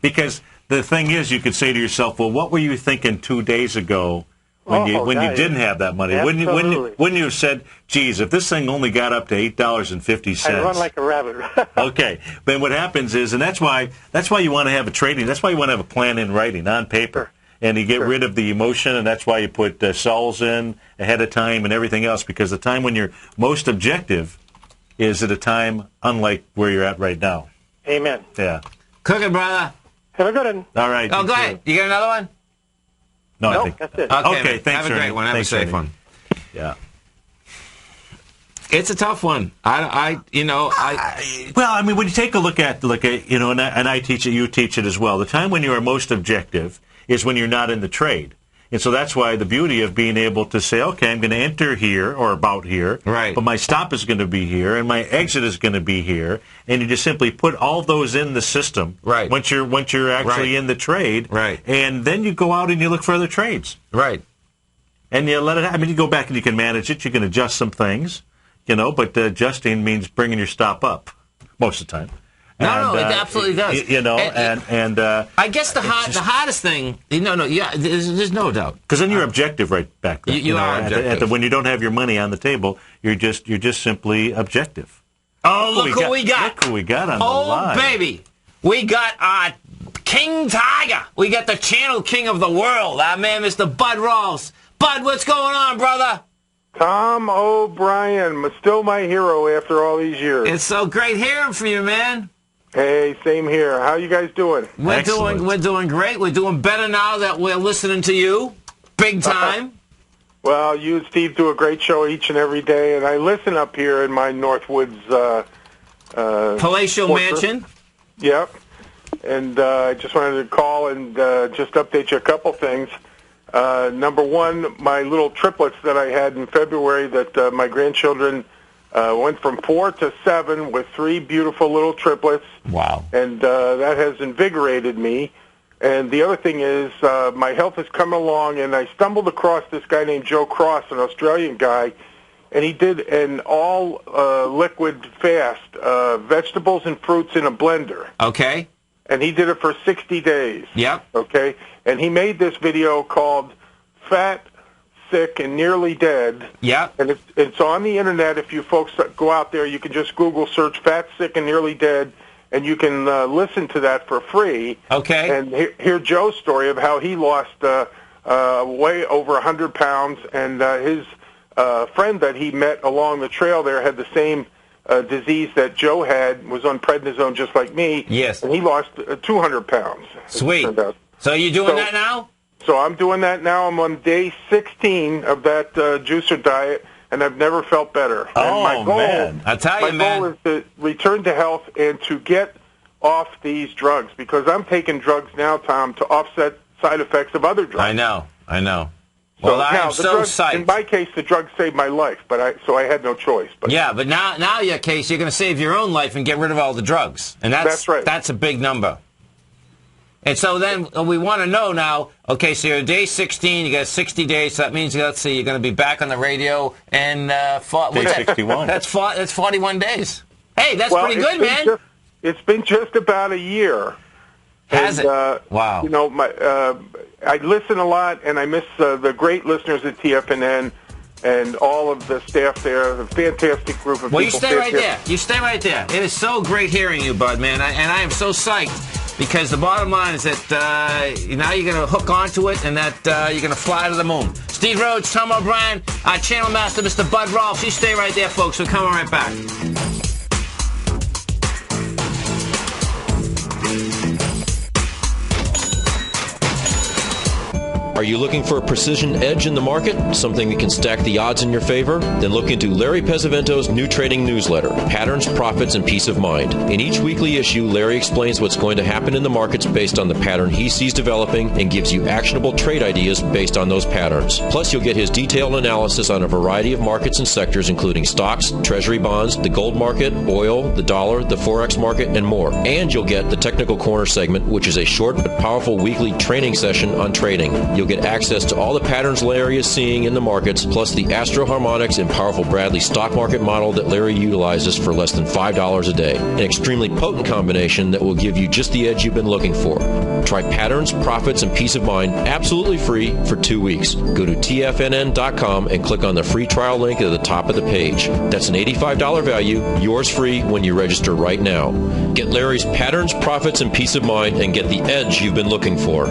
because the thing is, you could say to yourself, well, what were you thinking 2 days ago? When you didn't have that money, when you have said, "Geez, if this thing only got up to $8.50," I run like a rabbit. Okay, then what happens is, and that's why you want to have a trading. That's why you want to have a plan in writing on paper. and you get rid of the emotion, and that's why you put sols in ahead of time and everything else, because the time when you're most objective is at a time unlike where you're at right now. Amen. Yeah. Cooking, brother. Have a good one. All right. Oh, go ahead. You got another one? No, nope, I think that's it. Okay, thanks, have a great Ernie. one. Have Thanks, a safe Ernie. one. Yeah. It's a tough one. Well, I mean, when you take a look at and I teach it, you teach it as well. The time when you are most objective is when you're not in the trade. And so that's why the beauty of being able to say, okay, I'm going to enter here or about here, right? But my stop is going to be here, and my exit is going to be here, and you just simply put all those in the system, right? Once you're actually in the trade, right? And then you go out and you look for other trades, right? And you let it. I mean, you go back and you can manage it. You can adjust some things, but adjusting means bringing your stop up most of the time. No, it absolutely does. And I guess the hardest thing, there's no doubt. Because then you're objective right back then. You are objective. When you don't have your money on the table, you're just simply objective. Oh, look who we got. Look who we got on the line. Oh, baby. We got King Tiger. We got the channel king of the world, our man, Mr. Bud Rawls. Bud, what's going on, brother? Tom O'Brien, still my hero after all these years. It's so great hearing from you, man. Hey, same here. How you guys doing? We're doing great. We're doing better now that we're listening to you. Big time. Well, you and Steve do a great show each and every day, and I listen up here in my Northwoods palatial mansion. Yep. And I just wanted to call and just update you a couple things. Number one, my little triplets that I had in February that my grandchildren went from 4 to 7 with 3 beautiful little triplets. Wow. And that has invigorated me. And the other thing is my health has come along, and I stumbled across this guy named Joe Cross, an Australian guy, and he did an all-liquid fast, vegetables and fruits in a blender. Okay. And he did it for 60 days. Yep. Okay. And he made this video called Fat, Sick, and Nearly Dead. Yep. And it's on the Internet. If you folks go out there, you can just Google search Fat, Sick, and Nearly Dead, and you can listen to that for free. Okay. And hear Joe's story of how he lost way over 100 pounds, and his friend that he met along the trail there had the same disease that Joe had, was on prednisone just like me. Yes. And he lost 200 pounds. Sweet. So you're doing that now? So I'm doing that now. I'm on day 16 of that juicer diet, and I've never felt better. And my goal, man. I tell you, man. My goal is to return to health and to get off these drugs, because I'm taking drugs now, Tom, to offset side effects of other drugs. I know. Well, I'm so psyched. In my case, the drugs saved my life, so I had no choice. But yeah, but now your case, you're going to save your own life and get rid of all the drugs, and that's right. That's a big number. And so then we want to know now. Okay, so you're day 16. You got 60 days. So that means let's see, you're going to be back on the radio and day 61. That's 41 days. Hey, that's pretty good, man. It's been just about a year. Has it? Wow. You know, I listen a lot, and I miss the great listeners at TFNN and all of the staff there, the fantastic group of people. Well, you stay right there. You stay right there. It is so great hearing you, Bud, man. And I am so psyched, because the bottom line is that now you're going to hook onto it, and that you're going to fly to the moon. Steve Rhodes, Tom O'Brien, our channel master, Mr. Bud Rolfe. You stay right there, folks. We're coming right back. Are you looking for a precision edge in the market? Something that can stack the odds in your favor? Then look into Larry Pesavento's new trading newsletter, Patterns, Profits, and Peace of Mind. In each weekly issue, Larry explains what's going to happen in the markets based on the pattern he sees developing and gives you actionable trade ideas based on those patterns. Plus, you'll get his detailed analysis on a variety of markets and sectors, including stocks, treasury bonds, the gold market, oil, the dollar, the forex market, and more. And you'll get the Technical Corner segment, which is a short but powerful weekly training session on trading. You'll get access to all the patterns Larry is seeing in the markets, plus the Astro Harmonics and powerful Bradley stock market model that Larry utilizes for less than $5 a day. An extremely potent combination that will give you just the edge you've been looking for. Try Patterns, Profits, and Peace of Mind absolutely free for 2 weeks. Go to TFNN.com and click on the free trial link at the top of the page. That's an $85 value, yours free when you register right now. Get Larry's Patterns, Profits, and Peace of Mind and get the edge you've been looking for.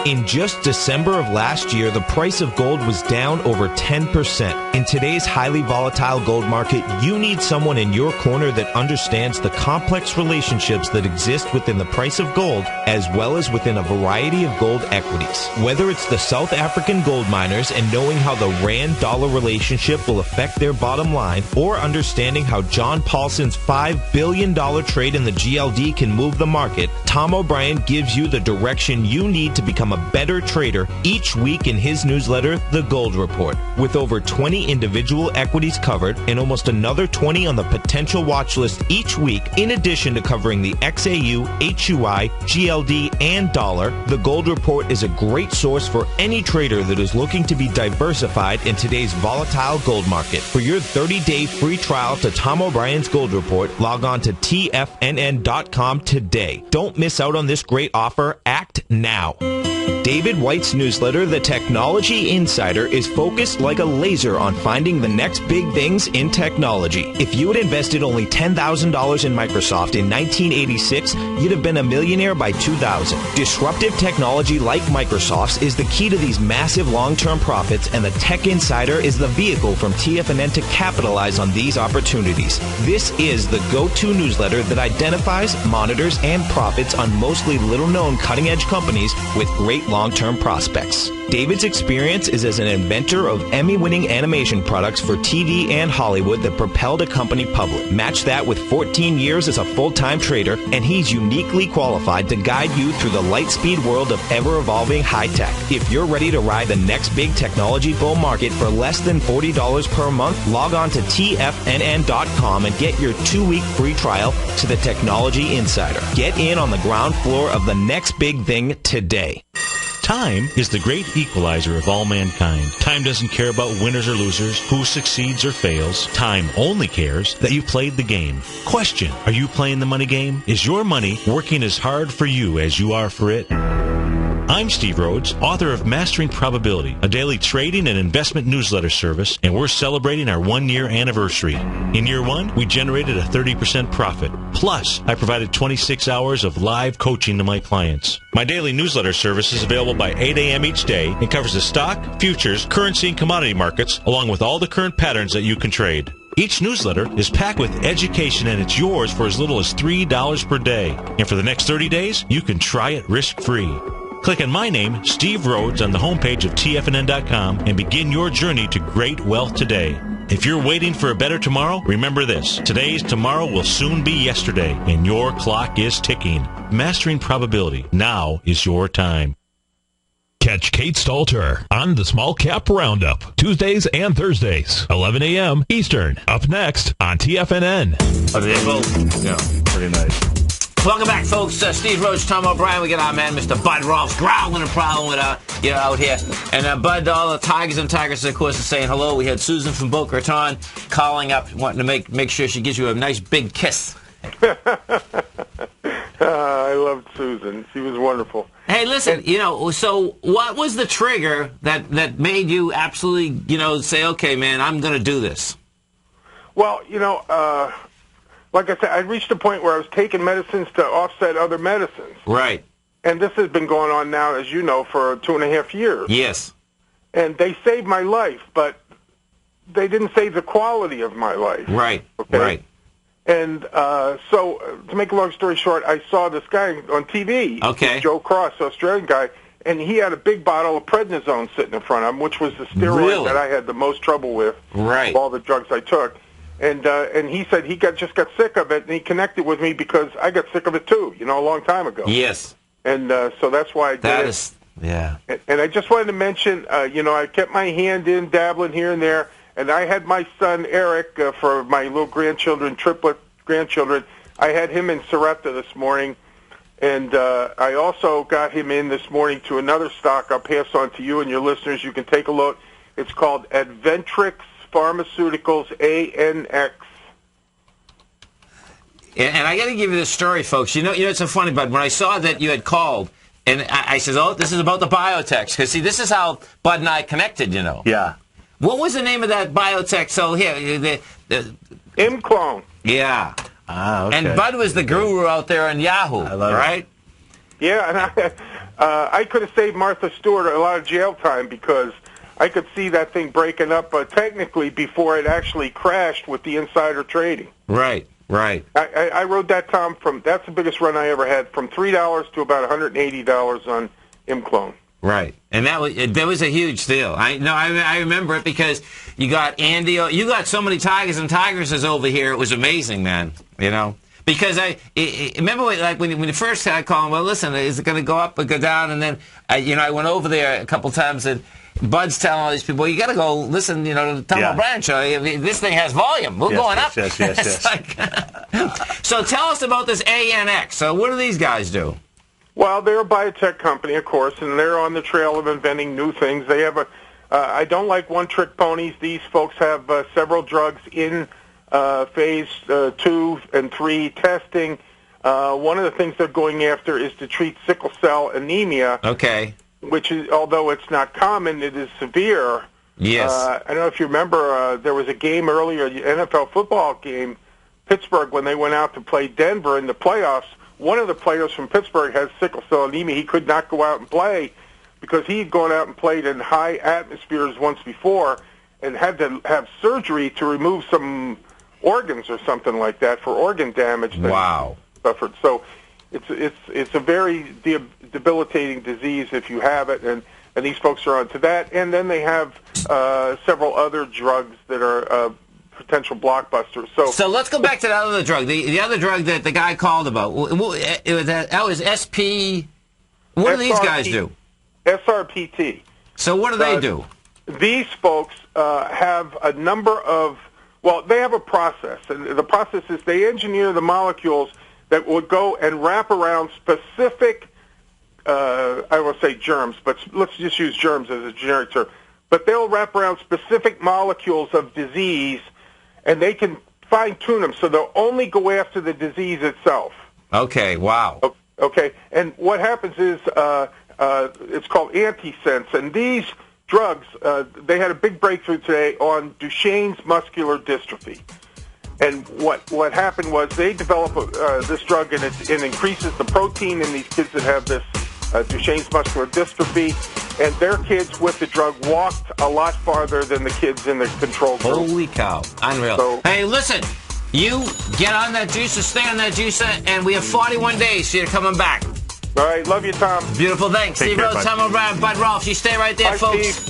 In just December of last year, the price of gold was down over 10%. In today's highly volatile gold market, you need someone in your corner that understands the complex relationships that exist within the price of gold, as well as within a variety of gold equities. Whether it's the South African gold miners and knowing how the rand-dollar relationship will affect their bottom line, or understanding how John Paulson's $5 billion trade in the GLD can move the market, Tom O'Brien gives you the direction you need to become a better trader each week in his newsletter, The Gold Report. With over 20 individual equities covered and almost another 20 on the potential watch list each week, in addition to covering the XAU, HUI, GLD, and dollar, The Gold Report is a great source for any trader that is looking to be diversified in today's volatile gold market. For your 30-day free trial to Tom O'Brien's Gold Report, log on to TFNN.com today. Don't miss out on this great offer. Act now. David White's newsletter, The Technology Insider, is focused like a laser on finding the next big things in technology. If you had invested only $10,000 in Microsoft in 1986, you'd have been a millionaire by 2000. Disruptive technology like Microsoft's is the key to these massive long-term profits, and the Tech Insider is the vehicle from TFNN to capitalize on these opportunities. This is the go-to newsletter that identifies, monitors, and profits on mostly little-known cutting-edge companies with great long-term prospects. David's experience is as an inventor of Emmy-winning animation products for TV and Hollywood that propelled a company public. Match that with 14 years as a full-time trader, and he's uniquely qualified to guide you through the light-speed world of ever-evolving high-tech. If you're ready to ride the next big technology bull market for less than $40 per month, log on to TFNN.com and get your 2-week free trial to the Technology Insider. Get in on the ground floor of the next big thing today. Time is the great equalizer of all mankind. Time doesn't care about winners or losers, who succeeds or fails. Time only cares that you've played the game. Question: are you playing the money game? Is your money working as hard for you as you are for it? I'm Steve Rhodes, author of Mastering Probability, a daily trading and investment newsletter service, and we're celebrating our 1-year anniversary. In year 1, we generated a 30% profit. Plus, I provided 26 hours of live coaching to my clients. My daily newsletter service is available by 8 a.m. each day and covers the stock, futures, currency, and commodity markets, along with all the current patterns that you can trade. Each newsletter is packed with education, and it's yours for as little as $3 per day. And for the next 30 days, you can try it risk-free. Click on my name, Steve Rhodes, on the homepage of TFNN.com and begin your journey to great wealth today. If you're waiting for a better tomorrow, remember this: today's tomorrow will soon be yesterday, and your clock is ticking. Mastering Probability. Now is your time. Catch Kate Stalter on the Small Cap Roundup, Tuesdays and Thursdays, 11 a.m. Eastern. Up next on TFNN. Oh, they both? Yeah, pretty nice. Welcome back, folks. Steve Rhodes, Tom O'Brien. We got our man, Mr. Bud Rolfs, growling a problem with out here. And Bud, all the Tigers and Tigers, of course, are saying hello. We had Susan from Boca Raton calling up, wanting to make sure she gives you a nice big kiss. I loved Susan. She was wonderful. Hey, listen, so what was the trigger that made you absolutely, say, okay, man, I'm going to do this? Well, like I said, I reached a point where I was taking medicines to offset other medicines. Right. And this has been going on now, as you know, for 2.5 years. Yes. And they saved my life, but they didn't save the quality of my life. Right. Okay? Right. And so, to make a long story short, I saw this guy on TV. Okay. Joe Cross, Australian guy, and he had a big bottle of prednisone sitting in front of him, which was the steroid that I had the most trouble with. Right. Of all the drugs I took. And he said he just got sick of it, and he connected with me because I got sick of it too, a long time ago. Yes. And so that's why I did it. Yeah. And I just wanted to mention, I kept my hand in, dabbling here and there, and I had my son Eric for my little grandchildren, triplet grandchildren. I had him in Sarepta this morning, and I also got him in this morning to another stock I'll pass on to you and your listeners. You can take a look. It's called Adventrix Pharmaceuticals, ANX. And I got to give you this story, folks. It's so funny, Bud. When I saw that you had called, and I said, "Oh, this is about the biotech." Because see, this is how Bud and I connected. Yeah. What was the name of that biotech? So here, the Imclone. Yeah. Ah, okay. And Bud was the guru out there on Yahoo. I love right? it. Yeah, and I could have saved Martha Stewart a lot of jail time because I could see that thing breaking up technically before it actually crashed with the insider trading. Right. I rode that, Tom, that's the biggest run I ever had, from $3 to about $180 on ImClone. Right, and that was a huge deal. I remember it because you got Andy. You got so many Tigers and Tigresses over here. It was amazing, man. You know, because I remember when you first had calling. Well, listen, is it going to go up or go down? And then I went over there a couple times and Bud's telling all these people, well, you got to go listen, to the Tom O'Brien show. This thing has volume. We're going up. Yes. So tell us about this ANX. So what do these guys do? Well, they're a biotech company, of course, and they're on the trail of inventing new things. They have I don't like one-trick ponies. These folks have several drugs in phase 2 and 3 testing. One of the things they're going after is to treat sickle cell anemia. Okay. Which is, although it's not common, it is severe. Yes. I don't know if you remember, there was a game earlier, an NFL football game, Pittsburgh, when they went out to play Denver in the playoffs. One of the players from Pittsburgh has sickle cell anemia. He could not go out and play because he had gone out and played in high atmospheres once before and had to have surgery to remove some organs or something like that for organ damage. Wow. Suffered. So it's a very debilitating disease if you have it, and these folks are onto that. And then they have several other drugs that are potential blockbusters. So let's go back to that other drug. The other drug that the guy called about. That was SP. What do these guys do? SRPT. So what do they do? These folks have a number of, they have a process. And the process is they engineer the molecules that would go and wrap around specific, I will say germs, but let's just use germs as a generic term. But they'll wrap around specific molecules of disease, and they can fine-tune them, so they'll only go after the disease itself. Okay, wow. Okay, and what happens is it's called antisense, and these drugs, they had a big breakthrough today on Duchenne's muscular dystrophy. And what happened was they developed this drug, and it increases the protein in these kids that have this Duchenne's muscular dystrophy, and their kids with the drug walked a lot farther than the kids in the control group. Holy cow. Unreal. So, hey, listen, you get on that juicer, stay on that juicer, and we have 41 days so you're coming back. All right, love you, Tom. Beautiful, thanks. Steve Rhodes, Tom O'Brien, Bud Rolfe. You stay right there, Bye, folks. Steve.